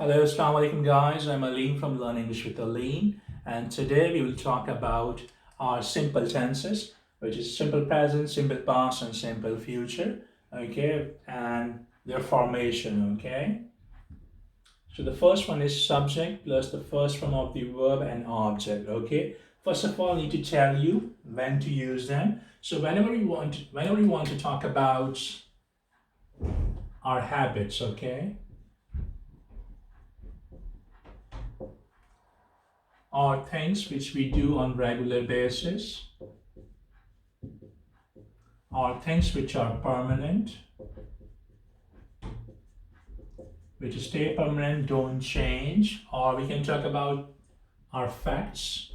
Hello, Assalamu Alaikum guys. I'm Aleem from Learn English with Aleem, and today we will talk about our simple tenses, which is simple present, simple past, and simple future. Okay, and their formation. Okay, so the first one is subject plus the first form of the verb and object. Okay, first of all, I need to tell you when to use them. So whenever you want to talk about our habits. Okay, or things which we do on regular basis, or things which are permanent, which stay permanent, don't change, or we can talk about our facts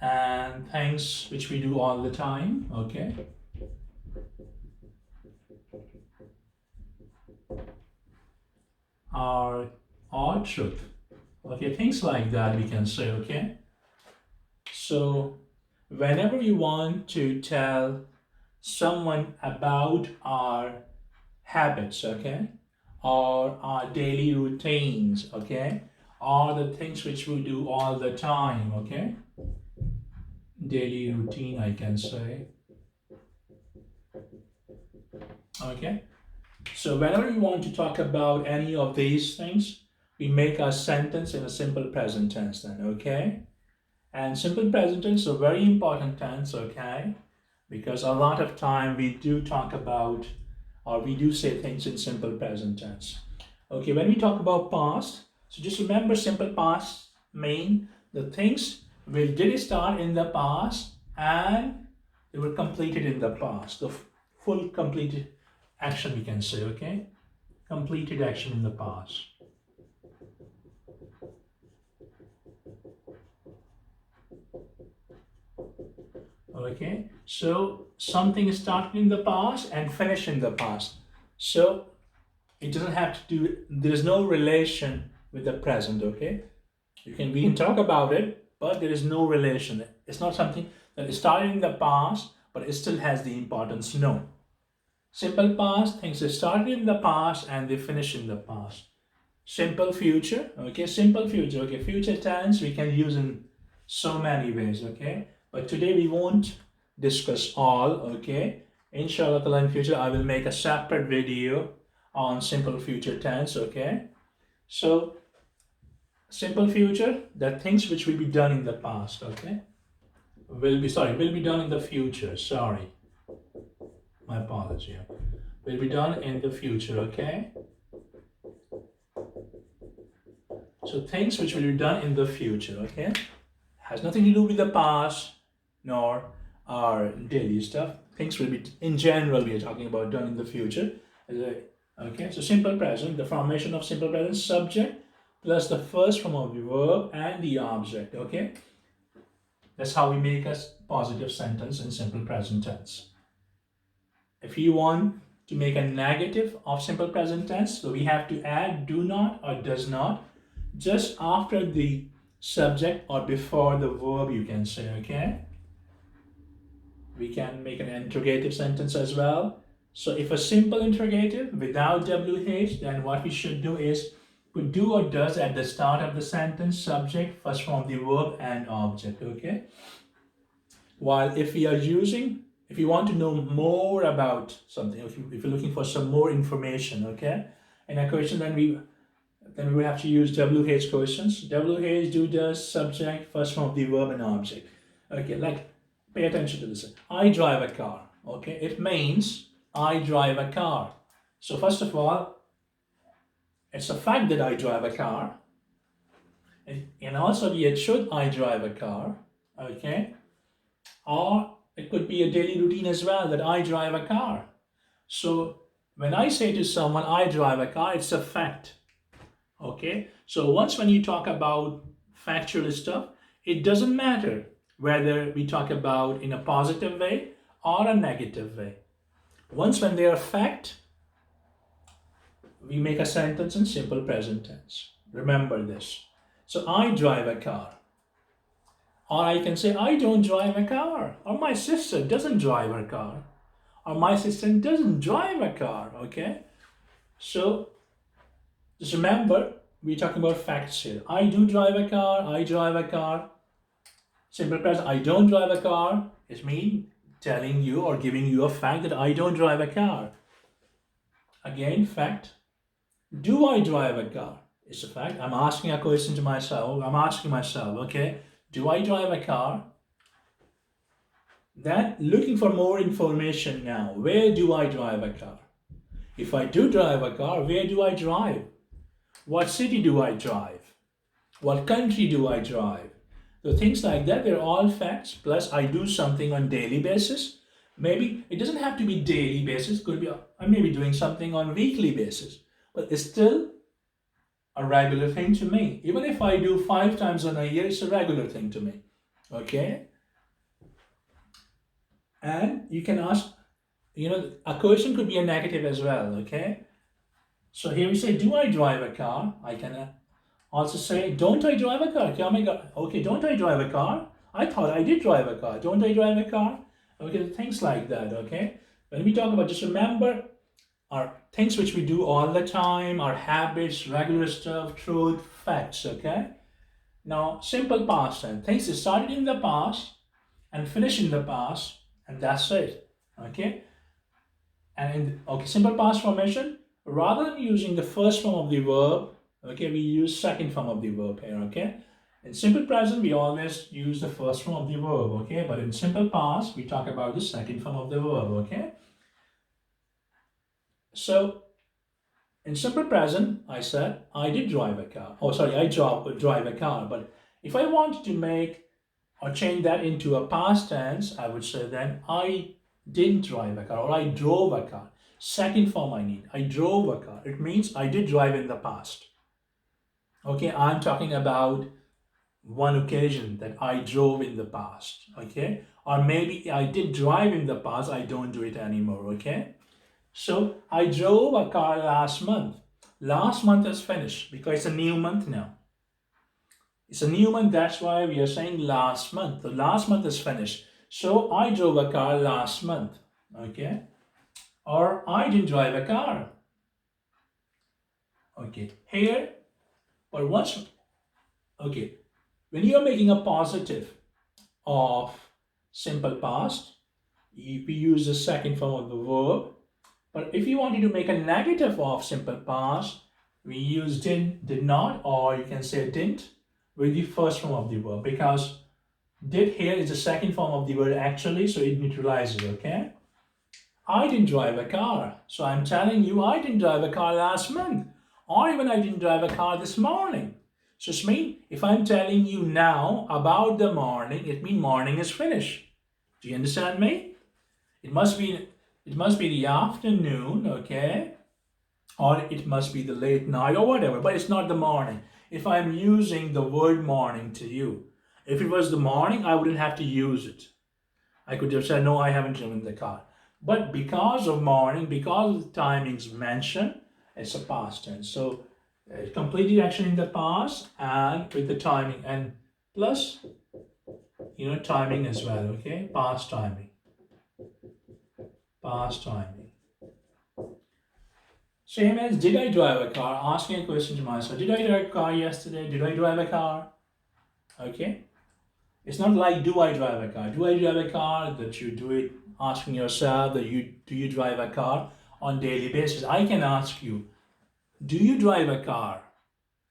and things which we do all the time. Okay, or truth. Okay, things like that we can say. Okay, so whenever you want to tell someone about our habits, okay, or our daily routines, okay, or the things which we do all the time, okay, daily routine, I can say. Okay, so whenever we want to talk about any of these things, we make a sentence in a simple present tense then. Okay, and simple present tense is a very important tense. Okay, because a lot of time we do talk about, or we do say things in simple present tense. Okay, when we talk about past, so just remember simple past mean the things which did start in the past and they were completed in the past. The full completed action we can say. Okay, completed action in the past. Okay, so something started in the past and finished in the past. So it doesn't have to do, there's no relation with the present. Okay, we can talk about it, but there is no relation. It's not something that started in the past but it still has the importance. No, simple past, things that started in the past and they finish in the past. Simple future. Okay, simple future. Okay, future tense we can use in so many ways. Okay, but today we won't discuss all. Okay, inshallah ta'ala in future I will make a separate video on simple future tense. Okay, so simple future, the things which will be done in the past. Okay, will be done in the future. Sorry, my apology. Will be done in the future. Okay, so things which will be done in the future. Okay, has nothing to do with the past nor our daily stuff. Things will be, in general, we are talking about done in the future. Okay, so simple present, the formation of simple present, subject plus the first form of the verb and the object. Okay, that's how we make a positive sentence in simple present tense. If you want to make a negative of simple present tense, so we have to add do not or does not just after the subject or before the verb, you can say. Okay, we can make an interrogative sentence as well. So if a simple interrogative without WH, then what we should do is put do or does at the start of the sentence, subject, first form of the verb and object. Okay, while if you want to know more about something, if you're looking for some more information, okay, in a question, then we will have to use WH questions. WH, do, does, subject, first form of the verb and object. Okay, like pay attention to this. I drive a car. Okay, it means I drive a car. So first of all, it's a fact that I drive a car. And also it should I drive a car. Okay, or it could be a daily routine as well that I drive a car. So when I say to someone I drive a car, it's a fact. Okay, so once when you talk about factual stuff, it doesn't matter whether we talk about in a positive way or a negative way. Once when they are fact, we make a sentence in simple present tense. Remember this. So I drive a car. Or I can say I don't drive a car. Or my sister doesn't drive her car. Or my sister doesn't drive a car. Okay, so Just remember, we're talking about facts here. I do drive a car, I drive a car. Simple present, I don't drive a car is me telling you or giving you a fact that I don't drive a car. Again, fact. Do I drive a car? It's a fact. I'm asking a question to myself. I'm asking myself, okay, do I drive a car? Then looking for more information now. Where do I drive a car? If I do drive a car, where do I drive? What city do I drive? What country do I drive? So things like that, they're all facts. Plus, I do something on daily basis. Maybe it doesn't have to be daily basis. Could be I may be doing something on weekly basis, but it's still a regular thing to me. Even if I do 5 times in a year, it's a regular thing to me. Okay. And you can ask, a question could be a negative as well. Okay. So here we say, do I drive a car? I can also say, don't I drive a car? Okay, don't I drive a car? I thought I did drive a car. Don't I drive a car? Okay, things like that, okay? When we talk about, just remember our things which we do all the time, our habits, regular stuff, truth, facts, okay? Now, simple past tense. Things that started in the past and finish in the past, and that's it, okay? And simple past formation, rather than using the first form of the verb, okay, we use second form of the verb here, okay? In simple present, we always use the first form of the verb, okay? But in simple past, we talk about the second form of the verb, okay? So, in simple present, I said, I did drive a car. Oh, sorry, I drive a car. But if I wanted to make or change that into a past tense, I would say then, I didn't drive a car or I drove a car. Second form I need, I drove a car. It means I did drive in the past. Okay, I'm talking about one occasion that I drove in the past, okay? Or maybe I did drive in the past, I don't do it anymore, okay? So I drove a car last month. Last month is finished because it's a new month now. It's a new month, that's why we are saying last month. The last month is finished. So I drove a car last month, okay? Or I didn't drive a car. Okay, here, but once, okay, when you are making a positive of simple past, we use the second form of the verb. But if you wanted to make a negative of simple past, we use did not, or you can say didn't with the first form of the verb, because did here is the second form of the word actually, so it neutralizes, okay? I didn't drive a car, so I'm telling you I didn't drive a car last month, or even I didn't drive a car this morning. So it means if I'm telling you now about the morning, it means morning is finished. Do you understand me? It must be the afternoon, okay? Or it must be the late night or whatever, but it's not the morning. If I'm using the word morning to you, if it was the morning, I wouldn't have to use it. I could just say, no, I haven't driven the car. But because of morning, because of the timings mentioned, it's a past tense. So completed action in the past and with the timing and plus, timing as well, okay? Past timing. Past timing. Same as, did I drive a car? Asking a question to myself. Did I drive a car yesterday? Did I drive a car? Okay. It's not like, do I drive a car? Do I drive a car? That you do it asking yourself that do you drive a car on daily basis? I can ask you, do you drive a car?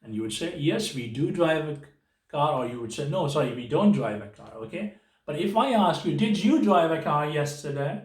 And you would say, yes, we do drive a car. Or you would say, no, sorry, we don't drive a car. Okay. But if I ask you, did you drive a car yesterday?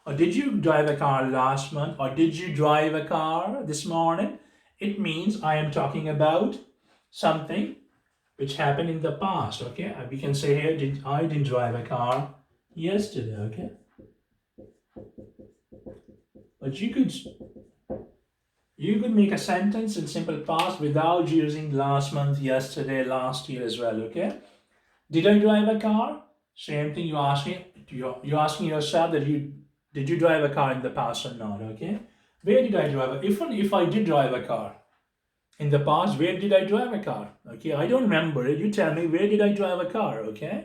Or did you drive a car last month? Or did you drive a car this morning? It means I am talking about something which happened in the past, okay? We can say here, I didn't drive a car yesterday, okay? But you could make a sentence in simple past without using last month, yesterday, last year as well, okay? Did I drive a car? Same thing, you're asking yourself that did you drive a car in the past or not, okay? Where did I drive a Even if I did drive a car in the past, where did I drive a car? Okay, I don't remember it. You tell me, where did I drive a car, okay?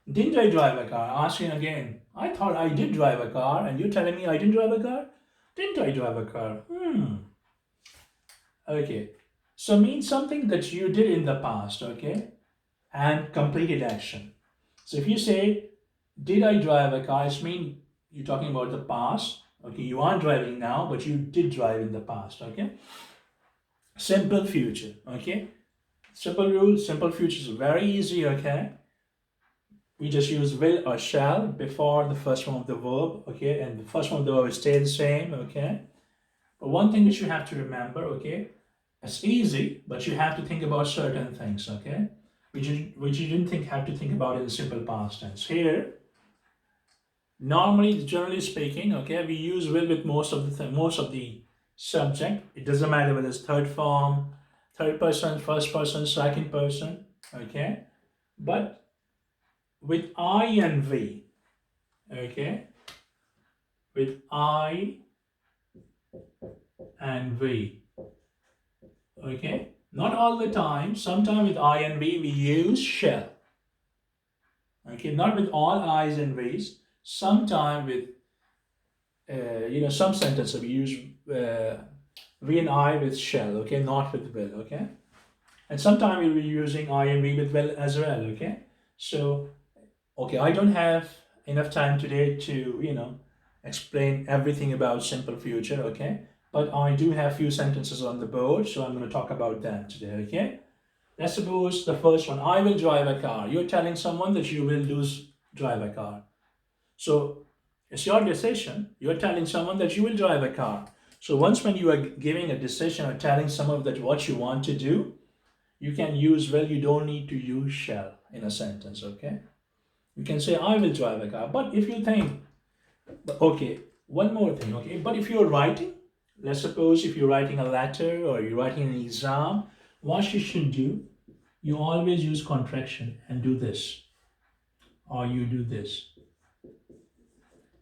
Didn't I drive a car? Asking again. I thought I did drive a car, and you're telling me I didn't drive a car? Didn't I drive a car? Okay. So means something that you did in the past, okay? And completed action. So if you say, did I drive a car? It means you're talking about the past. Okay, you aren't driving now, but you did drive in the past, okay? Simple future, okay? Simple rules, simple future is very easy, okay? We just use will or shall before the first form of the verb, okay? And the first form of the verb stay the same, okay? But one thing which you have to remember, okay? It's easy, but you have to think about certain things, okay? Which you didn't have to think about in the simple past tense. Here, normally, generally speaking, okay, we use will with most of the subject. It doesn't matter whether it's third form, third person, first person, second person, okay? But with I and V, okay? With I and V, okay? Not all the time. Sometimes with I and V, we use shall. Okay, not with all I's and V's. Sometimes with some sentences we use V and I with shall. Okay, not with will. Okay, and sometimes we'll be using I and V with will as well. Okay, so okay, I don't have enough time today to explain everything about simple future. Okay, but I do have few sentences on the board, so I'm going to talk about them today. Okay. Let's suppose the first one, I will drive a car. You're telling someone that you will drive a car. So it's your decision. You're telling someone that you will drive a car. So once when you are giving a decision or telling someone that what you want to do, you can use will. You don't need to use shall in a sentence, okay? You can say, I will drive a car. But if you think, okay, one more thing, okay? But if you're writing, let's suppose if you're writing a letter or you're writing an exam, what you should do, you always use contraction and do this, or you do this.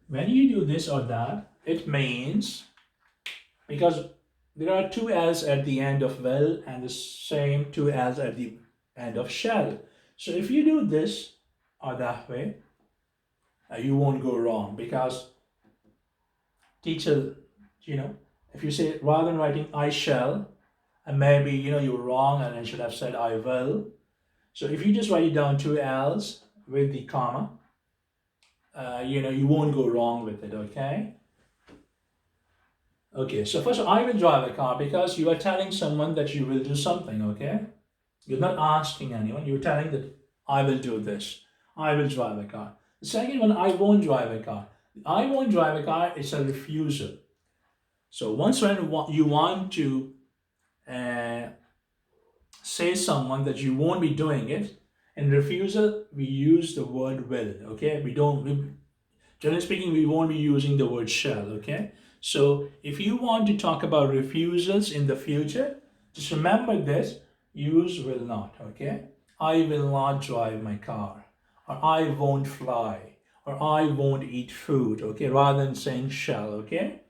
When you do this or that, it means, because there are two L's at the end of will and the same two L's at the end of shall. So if you do this or that way, you won't go wrong, because teacher, if you say rather than writing I shall, and maybe you're wrong and I should have said I will. So if you just write it down two L's with the comma, you won't go wrong with it, okay? Okay, so first I will drive a car because you are telling someone that you will do something, okay? You're not asking anyone, you're telling that I will do this. I will drive a car. The second one, I won't drive a car. I won't drive a car is a refusal. So once when you want to uh, say someone that you won't be doing it, in refusal, we use the word will, okay? Generally speaking, we won't be using the word shall, okay? So if you want to talk about refusals in the future, just remember this, use will not, okay? I will not drive my car, or I won't fly, or I won't eat food, okay? Rather than saying shall, okay?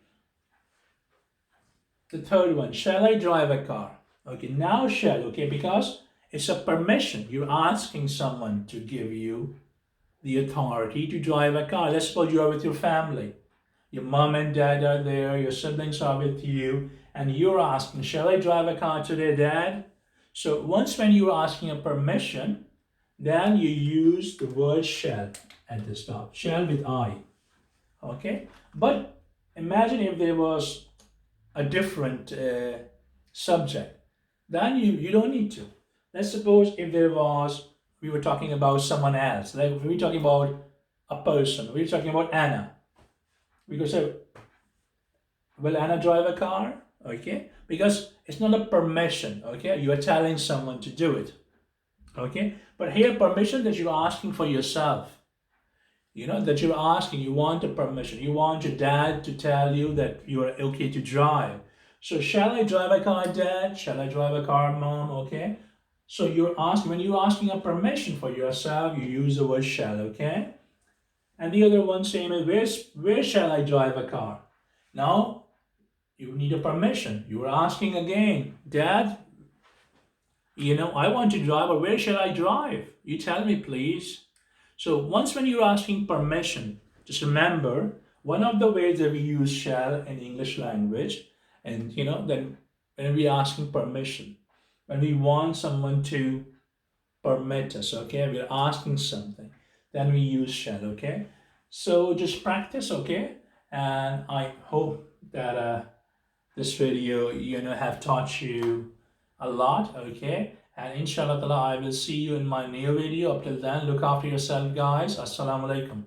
The third one, shall I drive a car? Okay, now shall, okay? Because it's a permission. You're asking someone to give you the authority to drive a car. Let's suppose you are with your family. Your mom and dad are there, your siblings are with you, and you're asking, shall I drive a car today, Dad? So once when you're asking a permission, then you use the word shall at the stop. Shall with I. Okay? But imagine if there was a different subject. Then you don't need to. Let's suppose if we were talking about someone else, like we were talking about a person, we were talking about Anna. We could say, will Anna drive a car? Okay, because it's not a permission. Okay, you are telling someone to do it. Okay, but here permission that you're asking for yourself. That you're asking, you want a permission. You want your dad to tell you that you are okay to drive. So shall I drive a car, Dad? Shall I drive a car, Mom? Okay. So when you're asking a permission for yourself, you use the word shall, okay? And the other one same is where shall I drive a car? Now you need a permission. You're asking again, Dad, I want to drive, but where shall I drive? You tell me, please. So once when you're asking permission, just remember one of the ways that we use shall in English language, and then when we are asking permission, when we want someone to permit us, okay, we're asking something, then we use shall, okay. So just practice, okay, and I hope that this video have taught you a lot, okay, and inshallah ta'ala I will see you in my new video. Up till then, look after yourself guys. Assalamu alaikum.